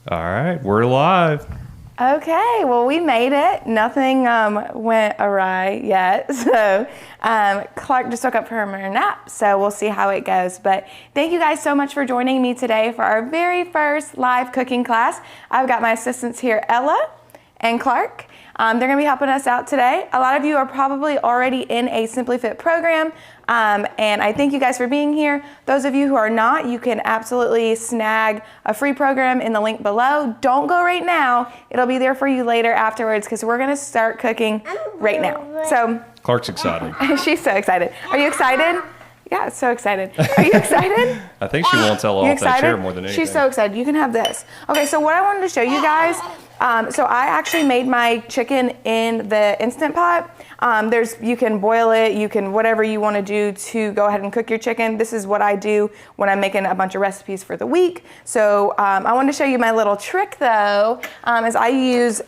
All right, we're live. Okay, well, we made it. Nothing went awry yet. So Clark just woke up from her nap, so we'll see how it goes. But thank you guys so much for joining me today for our very first live cooking class. I've got my assistants here, Ella and Clark. They're going to be helping us out today. A lot of you are probably already in a Simply Fit program, and I thank you guys for being here. Those of you who are not, you can absolutely snag a free program in the link below. Don't go right now. It'll be there for you later afterwards because we're going to start cooking right now. So Clark's excited. she's so excited. Are you excited? Yeah, so excited. Are you excited? I think she wants Ella off that chair more than anything. She's so excited. You can have this. Okay, so what I wanted to show you guys, so I actually made my chicken in the Instant Pot. You can boil it, you can whatever you want to do to go ahead and cook your chicken. This is what I do when I'm making a bunch of recipes for the week. So I wanted to show you my little trick though, is I use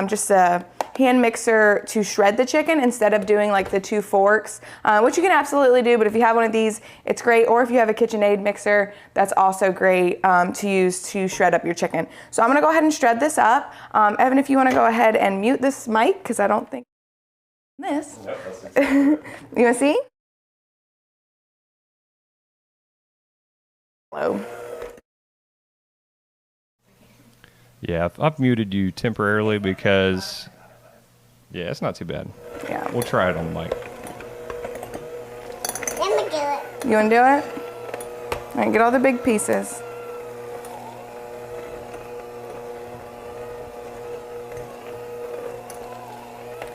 just a hand mixer to shred the chicken instead of doing like the 2 forks, which you can absolutely do, but if you have one of these, it's great. Or if you have a KitchenAid mixer, that's also great to use to shred up your chicken. So I'm gonna go ahead and shred this up. Evan, if you wanna go ahead and mute this mic, because I don't think this. You wanna see? Hello. Yeah, I've muted you temporarily because, yeah, it's not too bad. Yeah. We'll try it on the mic. Let me do it. You wanna do it? All right, get all the big pieces.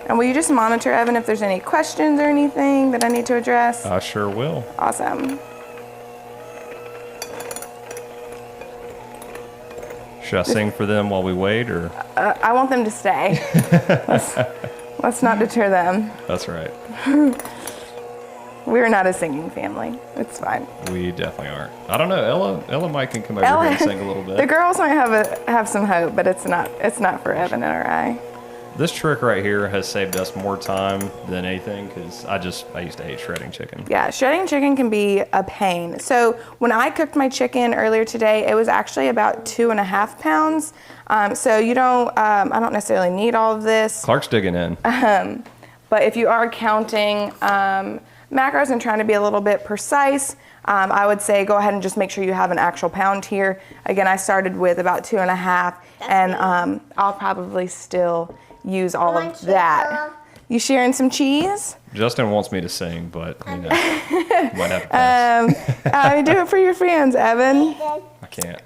And will you just monitor, Evan, if there's any questions or anything that I need to address? I sure will. Awesome. Should I sing for them while we wait, or? I want them to stay. Let's not deter them. That's right. We're not a singing family. It's fine. We definitely aren't. I don't know. Ella might can come over here and sing a little bit. The girls might have some hope, but it's not for Evan and I. This trick right here has saved us more time than anything because I used to hate shredding chicken. Yeah, shredding chicken can be a pain. So when I cooked my chicken earlier today, it was actually about 2.5 pounds. So you don't, I don't necessarily need all of this. Clark's digging in. But if you are counting macros and trying to be a little bit precise, I would say go ahead and just make sure you have an actual pound here. Again, I started with about 2.5, and I'll probably still use all of that. You sharing some cheese? Justin wants me to sing, but you know, might have to pass. Do it for your fans, Evan. I can't.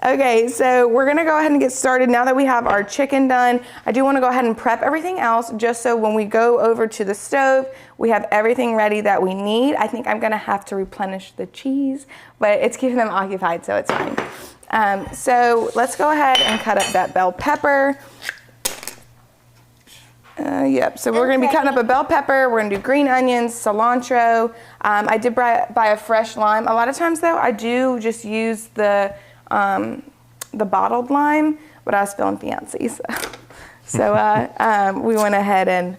Okay, so we're gonna go ahead and get started. Now that we have our chicken done, I do wanna go ahead and prep everything else just so when we go over to the stove, we have everything ready that we need. I think I'm gonna have to replenish the cheese, but it's keeping them occupied, so it's fine. So let's go ahead and cut up that bell pepper. Yep, so we're going to be cutting up a bell pepper. We're going to do green onions, cilantro. I did buy a fresh lime. A lot of times, though, I do just use the bottled lime, but I was feeling fancy. So we went ahead and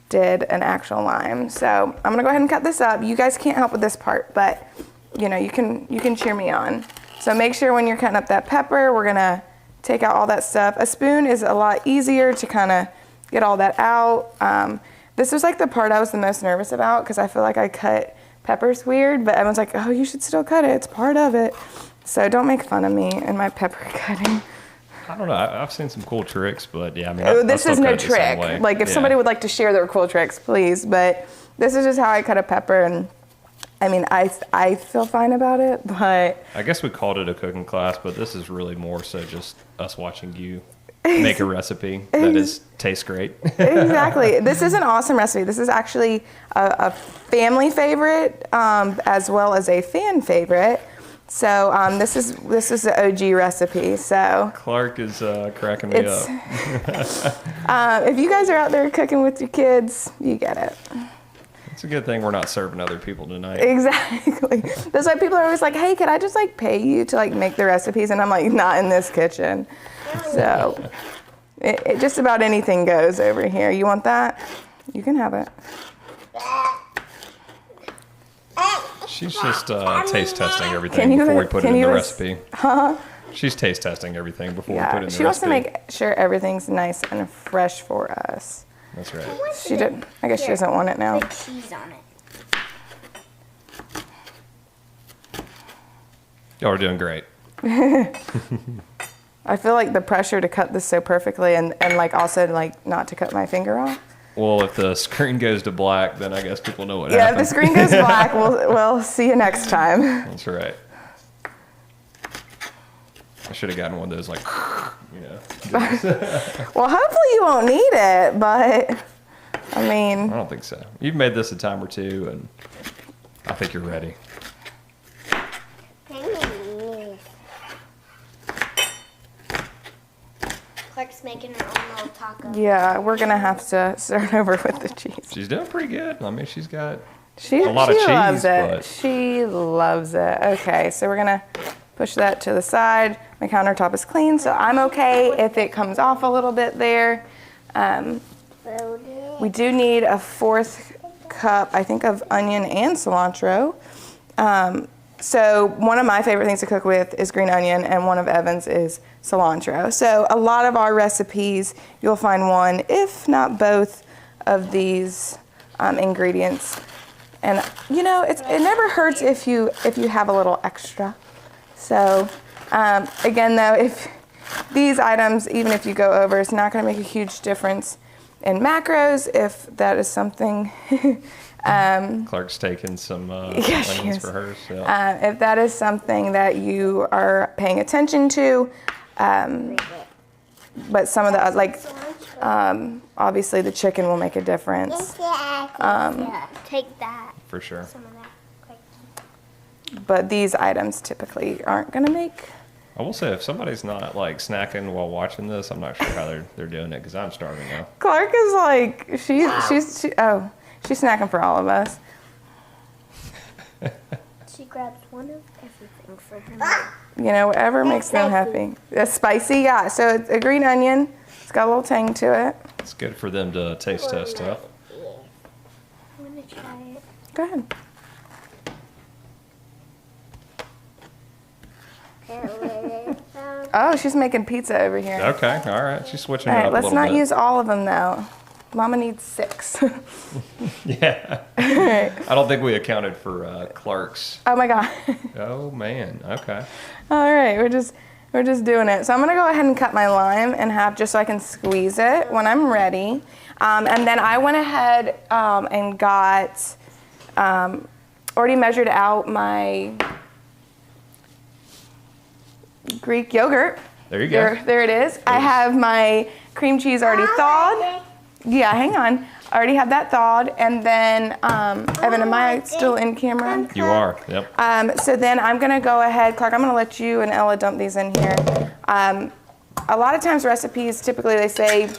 did an actual lime. So I'm going to go ahead and cut this up. You guys can't help with this part, but you know, you can cheer me on. So make sure when you're cutting up that pepper, we're going to take out all that stuff. A spoon is a lot easier to kind of get all that out. This was like the part I was the most nervous about because I feel like I cut peppers weird, but everyone's like, oh, you should still cut it. It's part of it. So don't make fun of me and my pepper cutting. I don't know. I've seen some cool tricks, but yeah, I mean, this is no trick. Like if somebody would like to share their cool tricks, please. But this is just how I cut a pepper, and I mean, I feel fine about it, but I guess we called it a cooking class, but this is really more so just us watching you make a recipe that tastes great. Exactly. This is an awesome recipe. This is actually a family favorite as well as a fan favorite. So this is the OG recipe. So Clark is cracking me up. If you guys are out there cooking with your kids, you get it. It's a good thing we're not serving other people tonight. Exactly. That's why people are always like, hey, could I just like pay you to like make the recipes? And I'm like, not in this kitchen. So it just about anything goes over here. You want that? You can have it. She's just taste testing everything before we put it in the recipe. She's taste testing everything before we put Yeah, in the she wants to recipe. make sure everything's nice and fresh for us. That's right. She did. I guess she doesn't want it now. Put cheese on it. Y'all are doing great. I feel like the pressure to cut this so perfectly and like also like not to cut my finger off. Well, if the screen goes to black, then I guess people know what Yeah, if happened. the screen goes black, we'll see you next time. That's right. I should have gotten one of those, like, you know. Well, hopefully you won't need it, but I mean, I don't think so. You've made this a time or two, and I think you're ready. Clark's making her own little taco. yeah, we're gonna have to start over with the cheese. She's doing pretty good. I mean, she's got She a lot of cheese, loves it. but She loves it. Okay, so we're gonna push that to the side. My countertop is clean, so I'm okay if it comes off a little bit there. We do need a 4th cup, I think, of onion and cilantro. So one of my favorite things to cook with is green onion, and one of Evan's is cilantro. So a lot of our recipes, you'll find one, if not both, of these ingredients. And you know, it never hurts if you have a little extra. So again, though, if these items, even if you go over, it's not going to make a huge difference in macros. If that is something. Clark's taking some Yeah, she onions is. for hers. So. If that is something that you are paying attention to, but some of the, like, obviously the chicken will make a difference. Take that. For sure. Some of that. Quick. But these items typically aren't going to make. I will say, if somebody's not, like, snacking while watching this, I'm not sure how they're doing it, because I'm starving now. Clark is like, she's snacking for all of us. She grabs one of everything for her. You know, whatever makes them happy. It's spicy, yeah. So it's a green onion. It's got a little tang to it. It's good for them to taste test stuff. I want to try it. Go ahead. Oh, she's making pizza over here. Okay, all right. She's switching All it right, up a let's little not bit. use all of them though. Mama needs 6. Yeah. All right. I don't think we accounted for Clark's. Oh my God. Oh, man. Okay. All right, we're just doing it. So I'm gonna go ahead and cut my lime in half just so I can squeeze it when I'm ready. And then I went ahead and got already measured out my Greek yogurt. There you go. There it is. I have my cream cheese already thawed. Yeah, hang on. I already have that thawed. And then, Evan, am I still in camera? You are. Yep. So then I'm gonna go ahead, Clark, I'm gonna let you and Ella dump these in here. A lot of times recipes, typically they say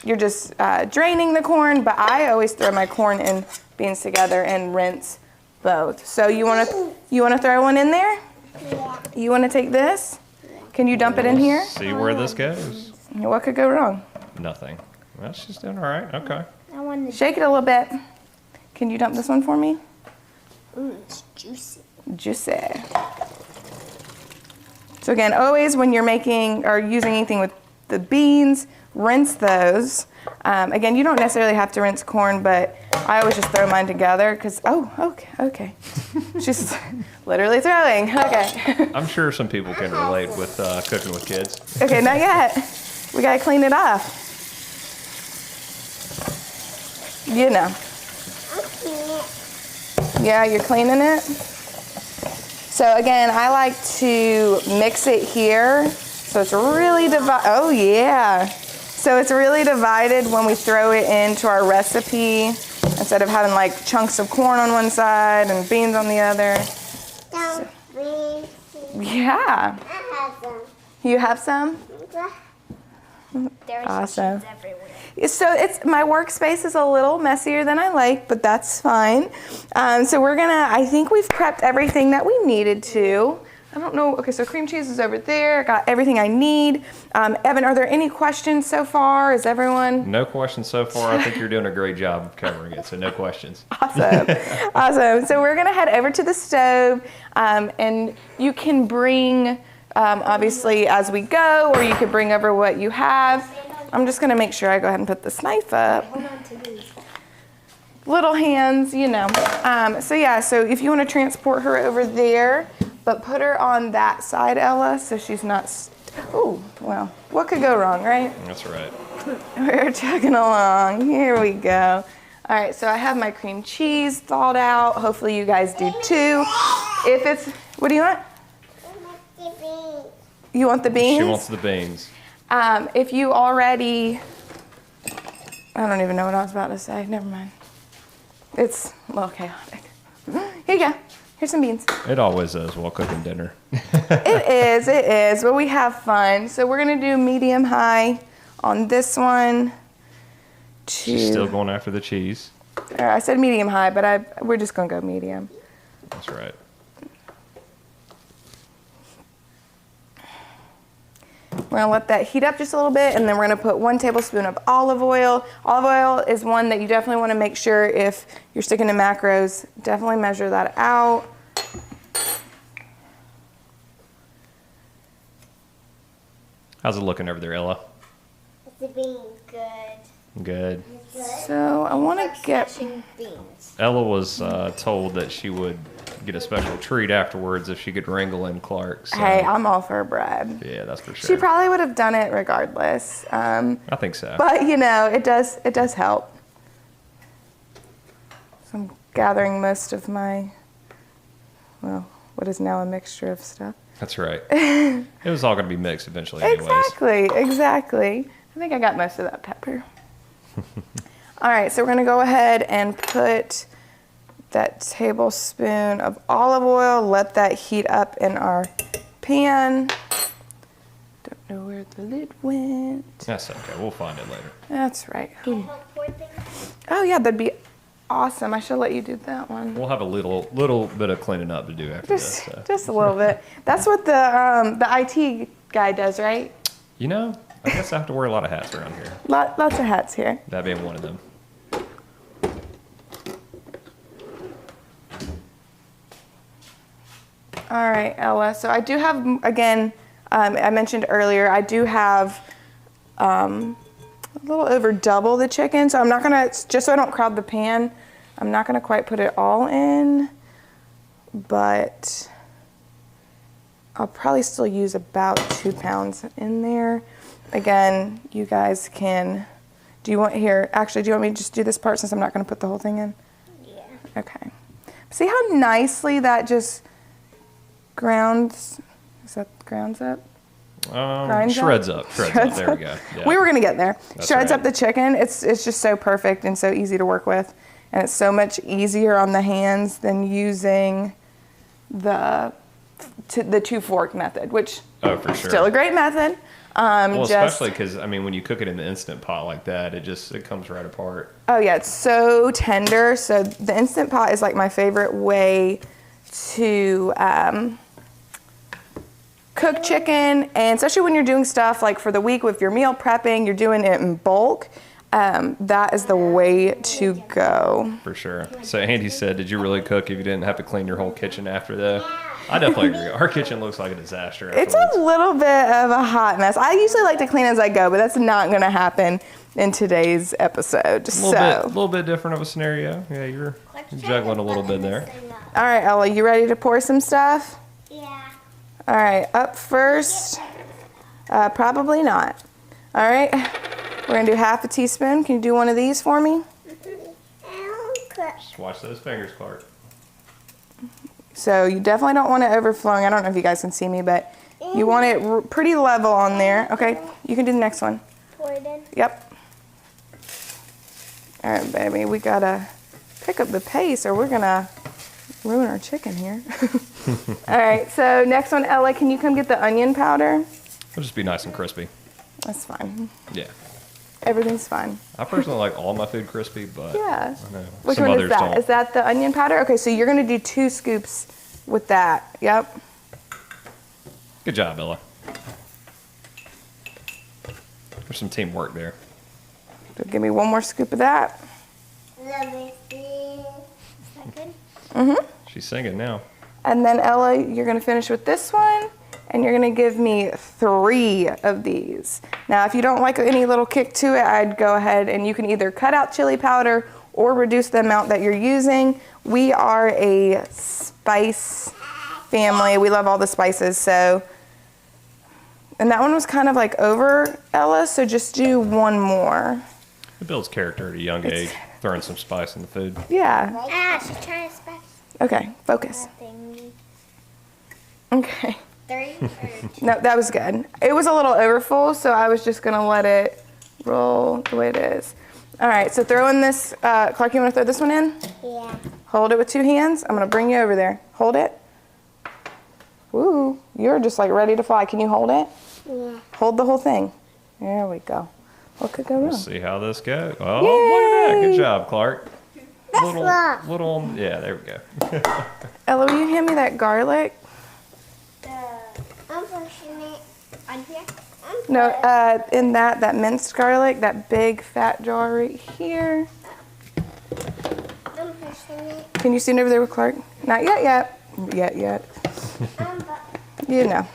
you're just draining the corn, but I always throw my corn and beans together and rinse both. So you wanna throw one in there? Yeah. You wanna take this? Can you dump it in here? See where this goes. What could go wrong? Nothing. Well, she's doing all right. Okay. I want to. Shake it a little bit. Can you dump this one for me? Ooh, it's juicy. Juicy. So again, always when you're making or using anything with the beans, rinse those. Again, you don't necessarily have to rinse corn, but I always just throw mine together because, okay. She's literally throwing, okay. I'm sure some people can relate with cooking with kids. Okay, not yet. We gotta clean it off. You know. Yeah, you're cleaning it. So again, I like to mix it here. So it's really divided. Oh yeah. So it's really divided when we throw it into our recipe instead of having like chunks of corn on one side and beans on the other. Yeah. You have some? There's Awesome. cheese everywhere. So my workspace is a little messier than I like, but that's fine. So I think we've prepped everything that we needed to. I don't know, okay, so cream cheese is over there. I got everything I need. Evan, are there any questions so far? Is everyone? No questions so far. I think you're doing a great job of covering it, so no questions. Awesome, awesome. So we're gonna head over to the stove, and you can bring obviously as we go, or you could bring over what you have. I'm just gonna make sure I go ahead and put this knife up. Hold on to these. Little hands, you know. So yeah, so if you want to transport her over there, but put her on that side, Ella, so she's not. Oh, well, what could go wrong, right? That's right. We're chugging along. Here we go. All right, so I have my cream cheese thawed out. Hopefully you guys do too. If it's, what do you want? You want the beans? She wants the beans. If you already, I don't even know what I was about to say. Never mind. It's a little chaotic. Here you go. Here's some beans. It always is while cooking dinner. It is, but we have fun. So we're gonna do medium high on this one. She's still going after the cheese. I said medium high, but we're just gonna go medium. That's right. We're gonna let that heat up just a little bit, and then we're gonna put 1 tablespoon of olive oil. Olive oil is one that you definitely wanna make sure, if you're sticking to macros, definitely measure that out. How's it looking over there, Ella? It's being good. Good. So I wanna get, Smashing beans. Ella was told that she would get a special treat afterwards if she could wrangle in Clark. So, hey, I'm all for bread. yeah, that's for sure. She probably would have done it regardless. I think so. But you know, it does help. So I'm gathering most of my, well, what is now a mixture of stuff. That's right. It was all going to be mixed eventually anyways. Exactly. I think I got most of that pepper. All right, so we're gonna go ahead and put that tablespoon of olive oil, let that heat up in our pan. Don't know where the lid went. That's okay. We'll find it later. That's right. Can I help pour things? Oh yeah, that'd be awesome. I should let you do that one. We'll have a little bit of cleaning up to do after this. So. Just a little bit. That's what the IT guy does, right? You know, I guess I have to wear a lot of hats around here. Lots of hats here. That being one of them. All right, Ella. So I do have, again, I mentioned earlier, I do have a little over double the chicken. So I'm not gonna, just so I don't crowd the pan, I'm not gonna quite put it all in, but I'll probably still use about 2 pounds in there. Again, you guys can, do you want me to just do this part since I'm not gonna put the whole thing in? Yeah. Okay. See how nicely that just grounds, is that grounds up? Grinds Shreds up. There we go. Yeah. We were gonna get there. That's Shreds right. up the chicken. It's just so perfect and so easy to work with. And it's so much easier on the hands than using the 2-fork method, which Oh, for sure. still a great method. Well, especially because, I mean, when you cook it in the Instant Pot like that, it comes right apart. Oh yeah, it's so tender. So the Instant Pot is like my favorite way to cook chicken, and especially when you're doing stuff like for the week, if you're meal prepping, you're doing it in bulk, that is the way to go. For sure. So Andy said, did you really cook if you didn't have to clean your whole kitchen after that? I definitely agree. Our kitchen looks like a disaster It's afterwards. a little bit of a hot mess. I usually like to clean as I go, but that's not going to happen in today's episode. A little bit different of a scenario. Yeah, you're juggling a little bit there. All right, Ella, you ready to pour some stuff? Yeah. All right, up first, probably not. All right, we're gonna do half a teaspoon. Can you do one of these for me? Just watch those fingers, Clark. So you definitely don't want it overflowing. I don't know if you guys can see me, but you want it pretty level on there. Okay, you can do the next one. Pour it in. Yep. All right, baby, we gotta pick up the pace or we're gonna ruin our chicken here. All right, so next one, Ella, can you come get the onion powder? It'll just be nice and crispy. That's fine. Yeah. Everything's fine. I personally like all my food crispy, but Yeah. I know Which some one others is that? don't. Is that the onion powder? Okay, so you're gonna do 2 scoops with that. Yep. Good job, Ella. There's some teamwork there. So give me 1 more scoop of that. Let me see. Is that good? Mm-hmm. She's singing now. And then Ella, you're gonna finish with this one. and you're gonna give me 3 of these. Now, if you don't like any little kick to it, I'd go ahead and you can either cut out chili powder or reduce the amount that you're using. We are a spice family. We love all the spices, so. And that one was kind of like over, Ella, so just do 1 more. It builds character at a young age, throwing some spice in the food. Yeah. Ah, she's trying to spice. Okay, focus. Nothing. Okay. 3 or 2? No, that was good. It was a little overfull, so I was just gonna let it roll the way it is. All right, so throw in this, Clark, you wanna throw this one in? Yeah. Hold it with 2 hands. I'm gonna bring you over there. Hold it. Ooh, you're just like ready to fly. Can you hold it? Yeah. Hold the whole thing. There we go. What could go wrong? Let's see how this goes. Oh, look at that. Good job, Clark. Look. Little, yeah, there we go. Ella, will you hand me that garlic? I'm pushing it on here. No, in that minced garlic, that big fat jar right here. I'm pushing it. Can you stand over there with Clark? Not yet. You know.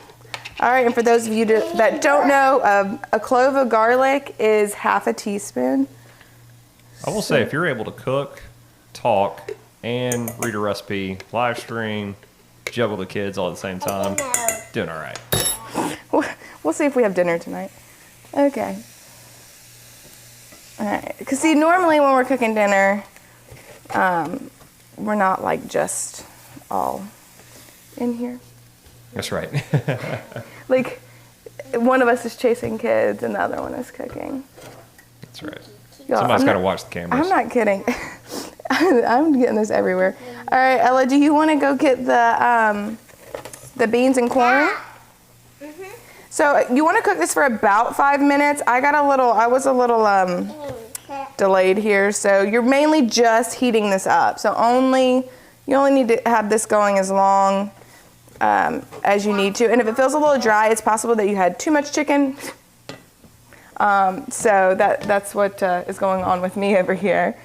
All right, and for those of you that don't know, a clove of garlic is half a teaspoon. I will say, if you're able to cook, talk, and read a recipe, live stream, juggle the kids all at the same time, doing all right. We'll see if we have dinner tonight. Okay. All right, because see, normally when we're cooking dinner, we're not like just all in here. That's right. Like, one of us is chasing kids and the other one is cooking. That's right. Y'all, Somebody's I'm got not- to watch the cameras. I'm not kidding. I'm getting this everywhere. All right, Ella, do you want to go get the beans and corn? So you want to cook this for about 5 minutes. I was a little delayed here, so you're mainly just heating this up. So you only need to have this going as long as you need to. And if it feels a little dry, it's possible that you had too much chicken. So that's what is going on with me over here.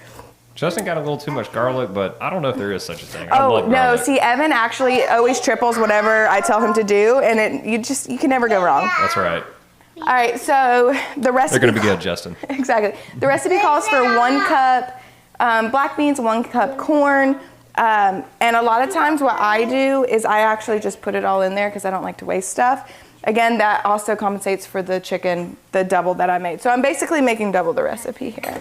Justin got a little too much garlic, but I don't know if there is such a thing. I Oh, love no, garlic. see, Evan actually always triples whatever I tell him to do, and you can never go wrong. That's right. All right, so the recipe. They're going to be good, Justin. Exactly. The recipe calls for 1 cup black beans, 1 cup corn, and a lot of times what I do is I actually just put it all in there because I don't like to waste stuff. Again, that also compensates for the chicken, the double that I made. So I'm basically making double the recipe here.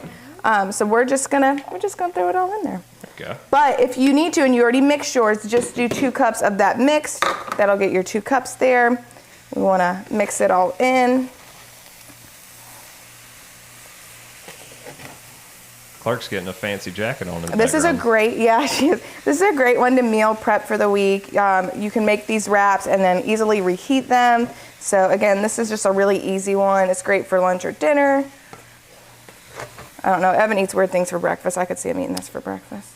So we're just gonna throw it all in there. Okay. But if you need to, and you already mixed yours, just do 2 cups of that mix. That'll get your 2 cups there. We want to mix it all in. Clark's getting a fancy jacket on in the This is a background. great, yeah, she is. This is a great one to meal prep for the week. You can make these wraps and then easily reheat them. So again, this is just a really easy one. It's great for lunch or dinner. I don't know, Evan eats weird things for breakfast. I could see him eating this for breakfast.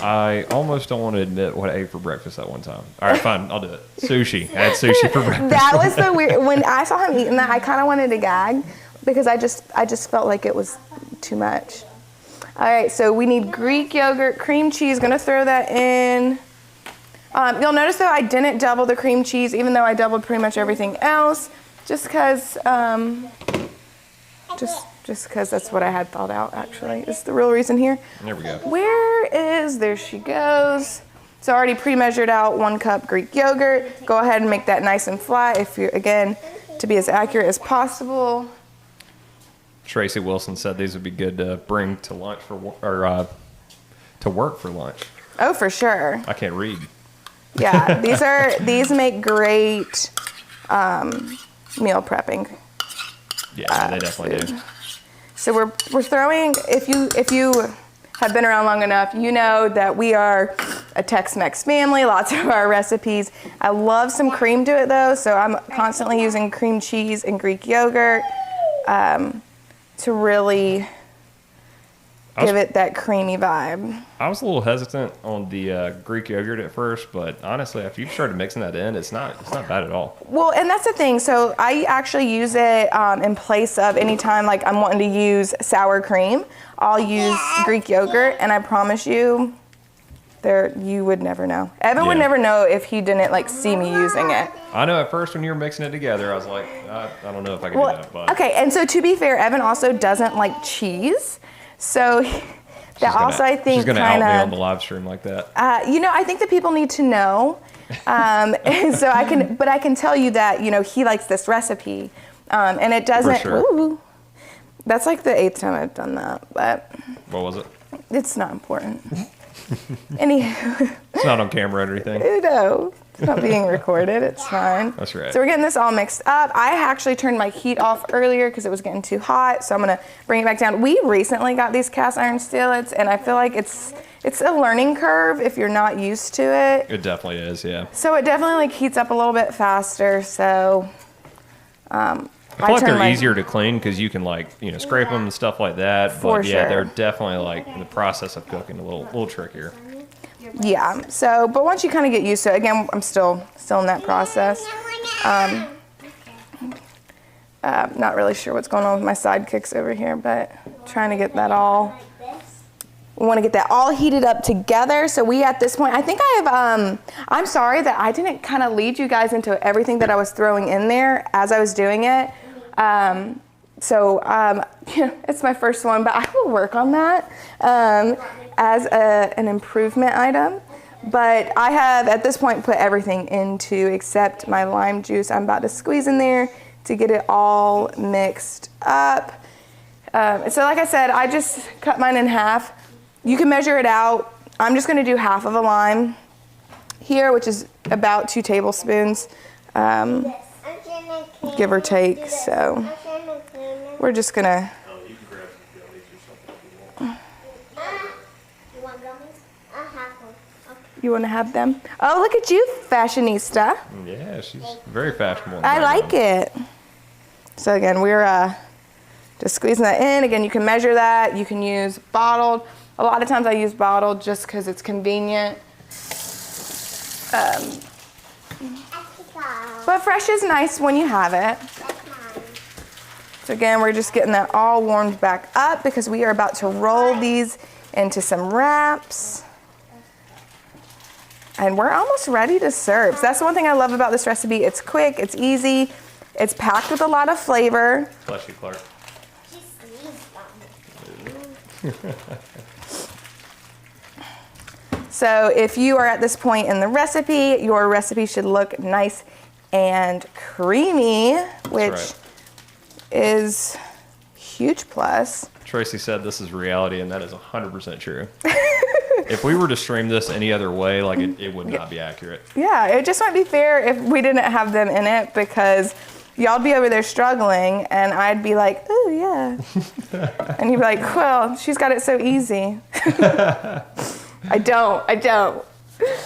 I almost don't want to admit what I ate for breakfast that one time. All right, fine, I'll do it. Sushi. I had sushi for breakfast. That was the weird, when I saw him eating that, I kind of wanted to gag because I just felt like it was too much. All right, so we need Greek yogurt, cream cheese. Gonna throw that in. You'll notice though I didn't double the cream cheese, even though I doubled pretty much everything else, just because that's what I had thought out. Actually, is the real reason here. There we go. There she goes. So I already pre-measured out 1 cup Greek yogurt. Go ahead and make that nice and flat. If you're again to be as accurate as possible. Tracy Wilson said these would be good to bring to lunch to work for lunch. Oh, for sure. I can't read. Yeah, these make great meal prepping. Yeah, they definitely do. So we're throwing. If you have been around long enough, you know that we are a Tex-Mex family. Lots of our recipes. I love some cream to it though, so I'm constantly using cream cheese and Greek yogurt to really give it that creamy vibe. I was a little hesitant on the Greek yogurt at first, but honestly, after you started mixing that in, it's not bad at all. Well, and that's the thing. So I actually use it in place of anytime like I'm wanting to use sour cream. I'll use Greek yogurt, and I promise you, You would never know. Evan would Yeah. never know if he didn't like see me using it. I know at first when you were mixing it together, I was like, I don't know if I can do that. But Okay, and so to be fair, Evan also doesn't like cheese. So that also, I think, she's gonna out kind me on of, the live stream like that. I think that people need to know. And so I can tell you that, he likes this recipe. And it doesn't, sure. ooh, that's like the 8th time I've done that, but What was it? it's not important. Anywho, It's not on camera or anything. no, it's not being recorded. It's fine. That's right. So we're getting this all mixed up. I actually turned my heat off earlier because it was getting too hot. So I'm gonna bring it back down. We recently got these cast iron skillets, and I feel like it's a learning curve if you're not used to it. It definitely is, yeah. So it definitely like heats up a little bit faster. So I feel like turned they're my- easier to clean because you can scrape them and stuff like that. For But yeah, sure. they're definitely like in the process of cooking a little trickier. Yeah. So, but once you kind of get used to it, again, I'm still in that process. Not really sure what's going on with my sidekicks over here, but trying to get that all. We want to get that all heated up together. So we, at this point, I think I have, I'm sorry that I didn't kind of lead you guys into everything that I was throwing in there as I was doing it. It's my first one, but I will work on that as an improvement item. But I have, at this point, put everything into except my lime juice. I'm about to squeeze in there to get it all mixed up. So like I said, I just cut mine in half. You can measure it out. I'm just gonna do half of a lime here, which is about 2 tablespoons, give or take. So we're just gonna. You want gummies? I have one. Okay. You wanna have them? Oh, look at you, fashionista. Yeah, she's very fashionable. I like it. So again, we're just squeezing that in. Again, you can measure that. You can use bottled. A lot of times I use bottled just because it's convenient. But fresh is nice when you have it. So again, we're just getting that all warmed back up because we are about to roll these into some wraps. And we're almost ready to serve. So that's the one thing I love about this recipe. It's quick, it's easy, it's packed with a lot of flavor. Bless you, Clark. She sneezed on me. So if you are at this point in the recipe, your recipe should look nice and creamy, which right. is huge plus. Tracy said this is reality, and that is 100% true. If we were to stream this any other way, like it would not be accurate. Yeah, it just wouldn't be fair if we didn't have them in it because y'all'd be over there struggling and I'd be like, oh yeah. And you'd be like, well, she's got it so easy. I don't.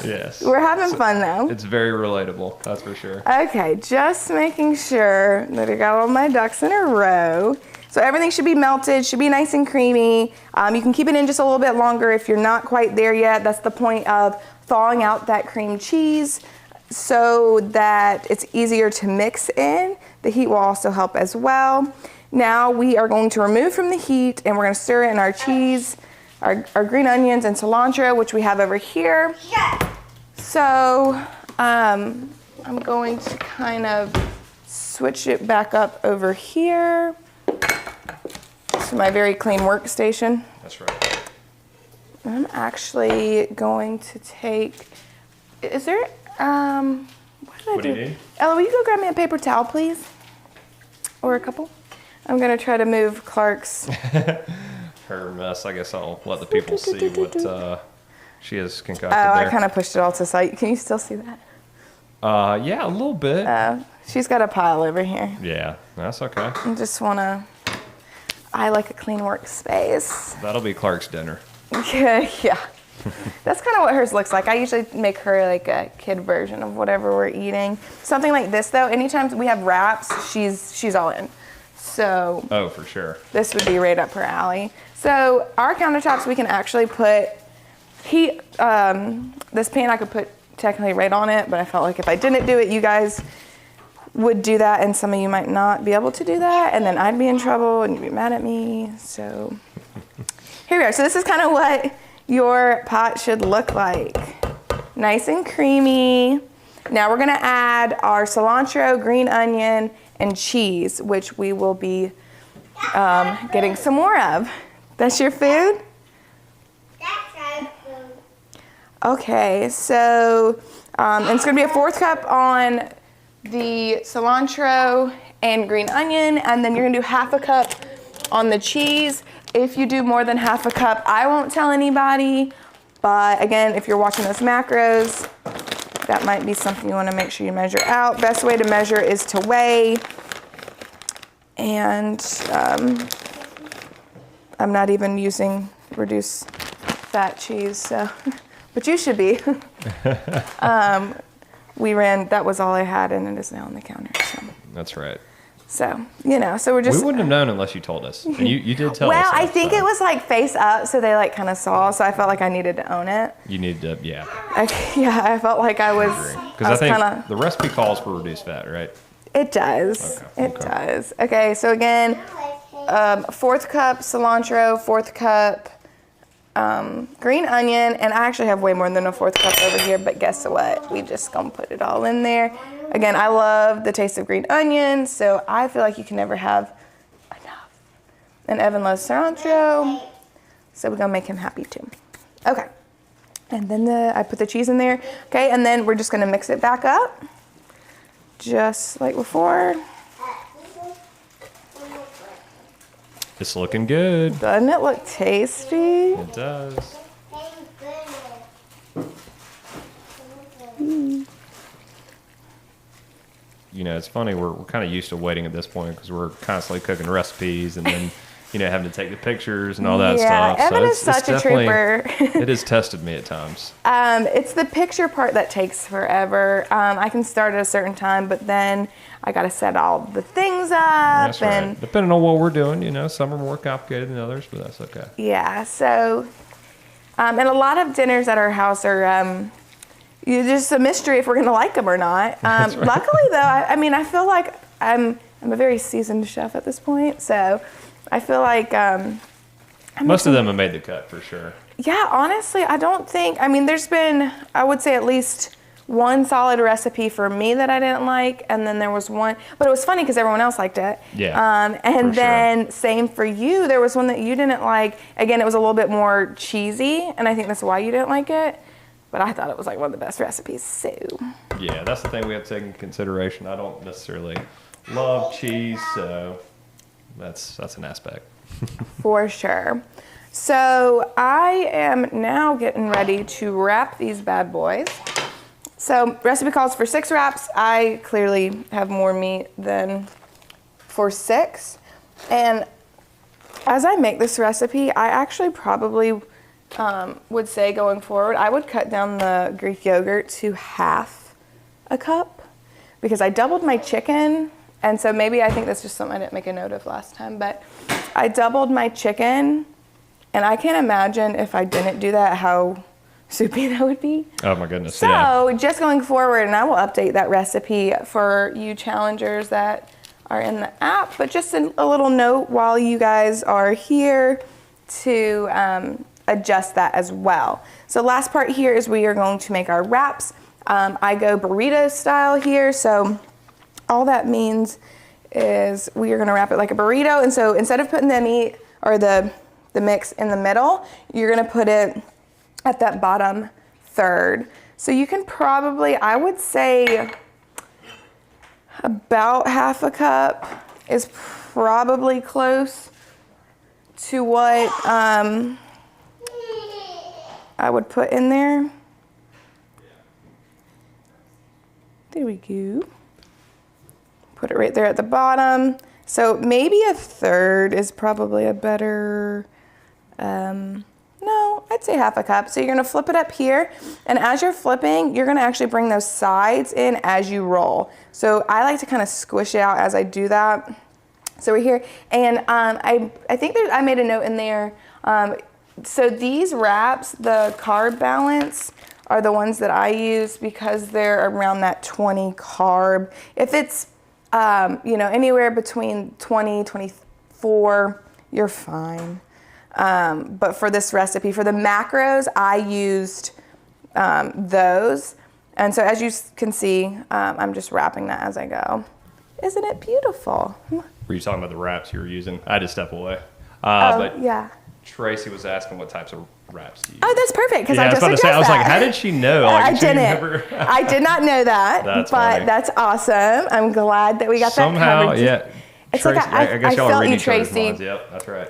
Yes. We're having fun though. It's very relatable, that's for sure. Okay, just making sure that I got all my ducks in a row. So everything should be melted, should be nice and creamy. You can keep it in just a little bit longer if you're not quite there yet. That's the point of thawing out that cream cheese so that it's easier to mix in. The heat will also help as well. Now we are going to remove from the heat and we're going to stir it in our cheese, our green onions and cilantro, which we have over here. So I'm going to kind of switch it back up over here to my very clean workstation. That's right. I'm actually going to take, is there, what do you need? Ella, will you go grab me a paper towel, please? Or a couple? I'm gonna try to move Clark's. Her mess. I guess I'll let the people see what she has concocted Oh, there. I kind of pushed it all to the side. Can you still see that? Yeah, a little bit. She's got a pile over here. Yeah, that's okay. I just wanna, I like a clean workspace. That'll be Clark's dinner. Yeah. That's kind of what hers looks like. I usually make her like a kid version of whatever we're eating. Something like this though, anytime we have wraps, she's all in. So Oh, for sure. this would be right up her alley. So our countertops, we can actually put heat, this pan I could put technically right on it, but I felt like if I didn't do it, you guys would do that and some of you might not be able to do that and then I'd be in trouble and you'd be mad at me. So here we are. So this is kind of what your pot should look like. Nice and creamy. Now we're gonna add our cilantro, green onion, and cheese, which we will be getting some more of. That's your food? That's our food. Okay, so it's gonna be a 4th cup on the cilantro and green onion, and then you're gonna do 1/2 cup on the cheese. If you do more than 1/2 cup, I won't tell anybody, but again, if you're watching those macros, that might be something you wanna make sure you measure out. Best way to measure is to weigh, and I'm not even using reduced fat cheese, so, but you should be. That was all I had, and it is now on the counter, so. That's right. So, so we're just. We wouldn't have known unless you told us. And you did tell us. Well, I think it was like face up, so they like kind of saw, so I felt like I needed to own it. You needed to, yeah. Yeah, I felt like I was. Because I think the recipe calls for reduced fat, right? It does. Okay. It does. Okay, so again, 4th cup cilantro, 4th cup green onion, and I actually have way more than a 4th cup over here, but guess what? We just gonna put it all in there. Again, I love the taste of green onion, so I feel like you can never have enough. And Evan loves cilantro, so we're gonna make him happy too. Okay, and then I put the cheese in there. Okay, and then we're just gonna mix it back up, just like before. It's looking good. Doesn't it look tasty? It does. It's funny. We're kind of used to waiting at this point because we're constantly cooking recipes and then, having to take the pictures and all that stuff. Yeah, Evan so is such a trooper. It has tested me at times. It's the picture part that takes forever. I can start at a certain time, but then I got to set all the things up. That's right. Depending on what we're doing, some are more complicated than others, but that's okay. Yeah, so, and a lot of dinners at our house are just a mystery if we're going to like them or not. Right. Luckily, though, I feel like I'm a very seasoned chef at this point, so I feel like... Most of them have made the cut, for sure. Yeah, honestly, I don't think... there's been, I would say, at least one solid recipe for me that I didn't like, and then there was one... But it was funny because everyone else liked it. Yeah, and then same for you. There was one that you didn't like. Again, it was a little bit more cheesy, and I think that's why you didn't like it. But I thought it was like one of the best recipes, so... Yeah, that's the thing we have to take into consideration. I don't necessarily love cheese, so that's an aspect. For sure. So I am now getting ready to wrap these bad boys. So recipe calls for 6 wraps. I clearly have more meat than for 6. And as I make this recipe, I actually probably would say going forward, I would cut down the Greek yogurt to 1/2 cup because I doubled my chicken. And so maybe I think that's just something I didn't make a note of last time, but I doubled my chicken, and I can't imagine if I didn't do that, how soupy that would be. Oh my goodness, So just going forward, and I will update that recipe for you challengers that are in the app, but just a little note while you guys are here to adjust that as well. So last part here is we are going to make our wraps. I go burrito style here, so all that means is we are gonna wrap it like a burrito. And so instead of putting the meat or the mix in the middle, you're gonna put it at that bottom third. So you can probably, I would say about 1/2 cup is probably close to what I would put in there. There we go. Put it right there at the bottom. So maybe 1/3 is probably a better, no, I'd say 1/2 cup. So you're gonna flip it up here, and as you're flipping, you're gonna actually bring those sides in as you roll. So I like to kind of squish it out as I do that. So we're here, and I think I made a note in there. So these wraps, the carb balance, are the ones that I use because they're around that 20 carb. If it's anywhere between 20, 24, you're fine. But for this recipe, for the macros, I used those. And so as you can see, I'm just wrapping that as I go. Isn't it beautiful? Were you talking about the wraps you were using? I had to step away. But yeah. Tracy was asking what types of wraps do you use? Oh, that's perfect, because Yeah, I just was about to say, I was that. like, how did she know? I Like, didn't. I did not know that, That's but funny. that's awesome. I'm glad that we got Somehow, that covered. yeah. It's Tracy, like I guess y'all are felt reading you, each other's Tracy. minds. Yep, that's right.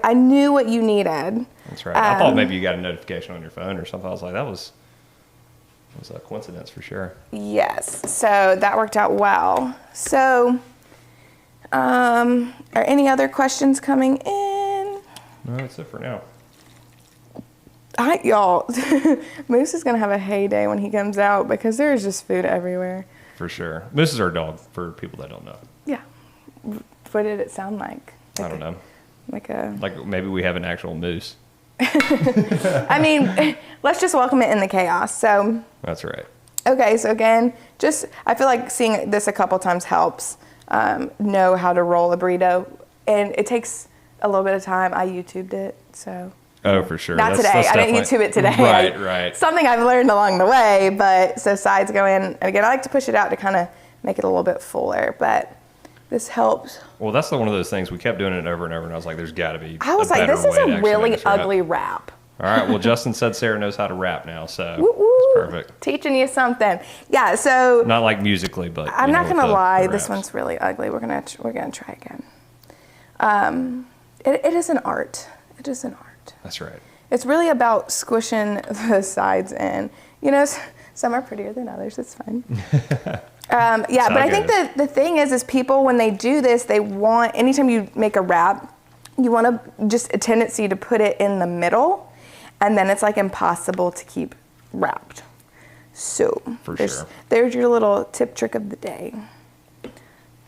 I knew what you needed. That's right. I thought maybe you got a notification on your phone or something. I was like, that was a coincidence for sure. Yes, so that worked out well. So, are any other questions coming in? No, that's it for now. Y'all, Moose is gonna have a heyday when he comes out because there is just food everywhere. For sure. This is our dog for people that don't know. Yeah. What did it sound like? I don't know. Like maybe we have an actual moose. I mean, let's just welcome it in the chaos. So. That's right. Okay, so again, I feel like seeing this a couple times helps know how to roll a burrito, and it takes a little bit of time. I YouTubed it, so. Oh, for sure. Not today. I didn't YouTube it today. Right. Something I've learned along the way, but so sides go in. And again, I like to push it out to kind of make it a little bit fuller, but this helps. Well, that's one of those things. We kept doing it over and over, and I was like, there's got to be I was like, this is a really ugly wrap. All right. Well, Justin said Sarah knows how to rap now, so Woo-woo. it's perfect. Teaching you something. Yeah, so. Not like musically, but. I'm not going to lie. The this one's really ugly. We're gonna try again. It is an art. It is an art. That's right. It's really about squishing the sides in. You know, some are prettier than others. It's fine. Yeah, but I think the thing is people, when they do this, they want, anytime you make a wrap, you want to just a tendency to put it in the middle, and then it's like impossible to keep wrapped. So there's your little tip trick of the day.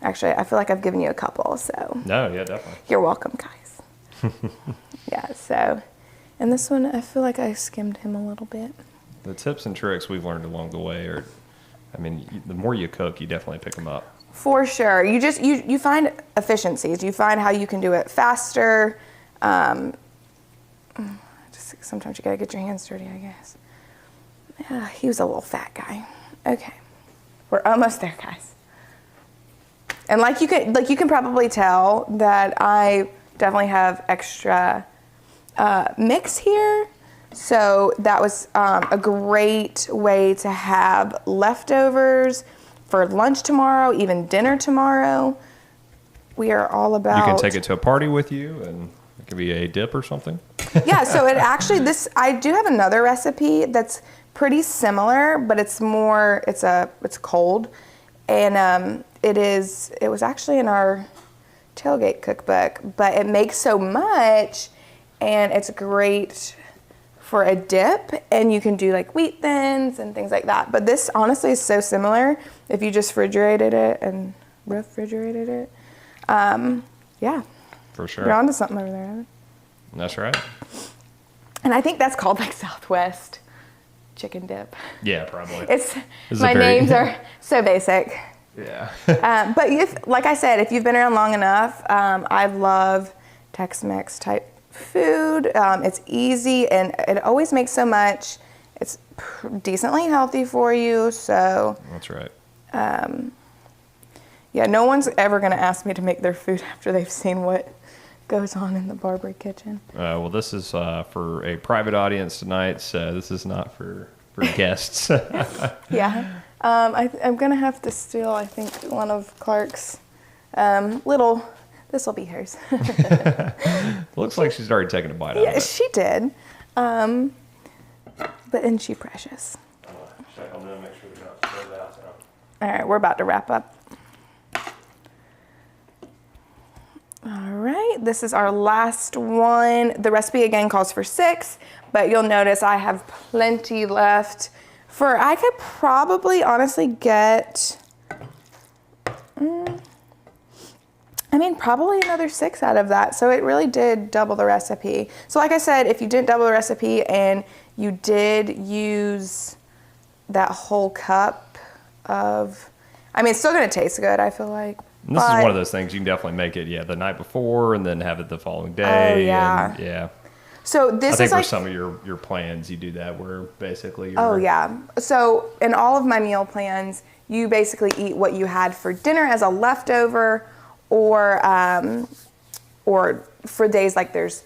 Actually, I feel like I've given you a couple, so. No, yeah, definitely. You're welcome, guys. Yeah, so. And this one, I feel like I skimmed him a little bit. The tips and tricks we've learned along the way are, I mean, the more you cook, you definitely pick them up. For sure. You find efficiencies. You find how you can do it faster. Just sometimes you gotta get your hands dirty, I guess. Yeah, he was a little fat guy. Okay, we're almost there, guys. And like you can probably tell that I definitely have extra mix here. So that was a great way to have leftovers for lunch tomorrow, even dinner tomorrow. We are all about... You can take it to a party with you, and it could be a dip or something. Yeah, so it actually, I do have another recipe that's pretty similar, but it's more, it's cold. And it was actually in our tailgate cookbook, but it makes so much, and it's great for a dip, and you can do like wheat thins and things like that. But this honestly is so similar if you just refrigerated it and refrigerated it. Yeah. For sure. You're onto something over there, Evan. That's right. And I think that's called like Southwest chicken dip. Yeah, probably. My names are so basic. Yeah. But like I said, if you've been around long enough, I love Tex-Mex type food. It's easy and it always makes so much. It's decently healthy for you, so. That's right. Yeah, no one's ever going to ask me to make their food after they've seen what goes on in the Barbary kitchen. Well, this is for a private audience tonight, so this is not for guests. Yeah. I'm going to have to steal, I think, one of Clark's this will be hers. Looks like she's already taken a bite out of it. Yeah, she did. But isn't she precious? Check on them, make sure they're not spilled out. All right, we're about to wrap up. All right, this is our last one. The recipe again calls for 6, but you'll notice I have plenty left. I could probably honestly get, probably another 6 out of that. So it really did double the recipe. So like I said, if you didn't double the recipe and you did use that whole cup of, it's still gonna taste good, I feel like. And this is one of those things you can definitely make it, the night before and then have it the following day. Oh, yeah. And, yeah. So this I think is like for some of your plans, you do that where basically Oh, yeah. So in all of my meal plans, you basically eat what you had for dinner as a leftover, or for days like there's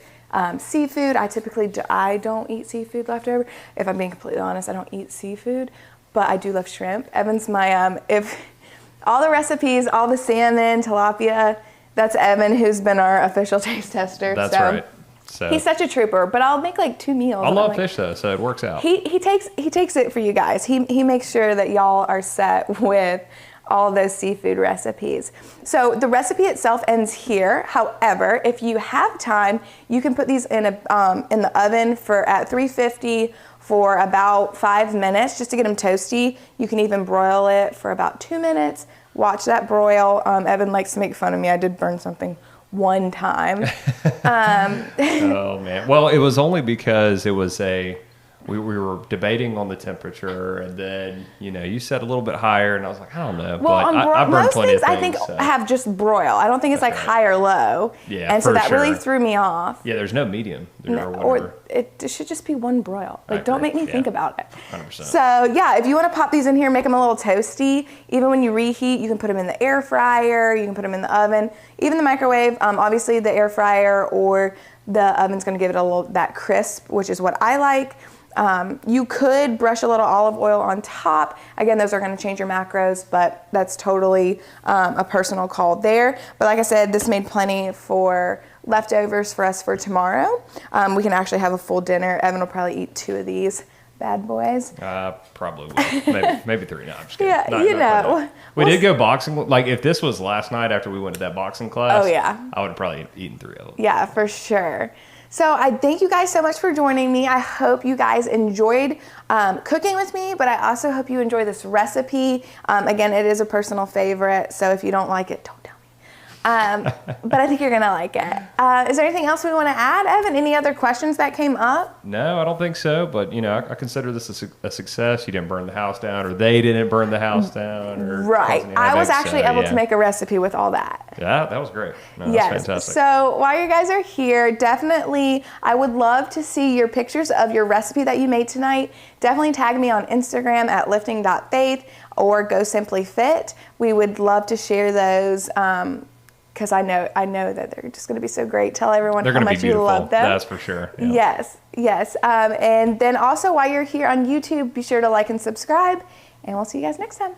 seafood. I don't eat seafood leftover. If I'm being completely honest, I don't eat seafood, but I do love shrimp. Evan's my if all the recipes, all the salmon, tilapia, that's Evan, who's been our official taste tester. That's right. So he's such a trooper, but I'll make like 2 meals. I love fish though, so it works out. He takes it for you guys. He makes sure that y'all are set with all those seafood recipes. So the recipe itself ends here. However, if you have time, you can put these in the oven at 350 for about 5 minutes just to get them toasty. You can even broil it for about 2 minutes. Watch that broil. Evan likes to make fun of me. I did burn something one time. Oh man. Well, it was only because it was we were debating on the temperature, and then you said a little bit higher, and I was like, I don't know. Well, but I burned most plenty things of I think have just broil. I don't think it's like high or low. Yeah, and so for that really sure. threw me off. Yeah, there's no medium there or Or whatever. it should just be one broil. I Like, don't agree. make me think about it. 100%. So yeah, if you want to pop these in here, make them a little toasty. Even when you reheat, you can put them in the air fryer. You can put them in the oven, even the microwave. Obviously, the air fryer or the oven's going to give it a little that crisp, which is what I like. You could brush a little olive oil on top. Again, those are going to change your macros, but that's totally a personal call there. But like I said, this made plenty for leftovers for us for tomorrow. We can actually have a full dinner. Evan will probably eat 2 of these bad boys. Probably will. Maybe 3. No, I'm just kidding. Yeah, No. We did go boxing. Like, if this was last night after we went to that boxing class, Oh, yeah. I would have probably eaten 3 of them. Yeah, for sure. So I thank you guys so much for joining me. I hope you guys enjoyed cooking with me, but I also hope you enjoy this recipe. Again, it is a personal favorite, so if you don't like it, don't tell me. But I think you're gonna like it. Is there anything else we want to add, Evan? Any other questions that came up? No, I don't think so. But I consider this a success. You didn't burn the house down, or they didn't burn the house down, or Right. cause any I was headaches, actually able to make a recipe with all that. Yeah, that was great. No, Yes. that's fantastic. So while you guys are here, definitely, I would love to see your pictures of your recipe that you made tonight. Definitely tag me on Instagram at lifting.faith or Go Simply Fit. We would love to share those. Because I know that they're just going to be so great. Tell everyone They're how going to be much you beautiful. love them. That's for sure. Yeah. Yes. And then also while you're here on YouTube, be sure to like and subscribe. And we'll see you guys next time.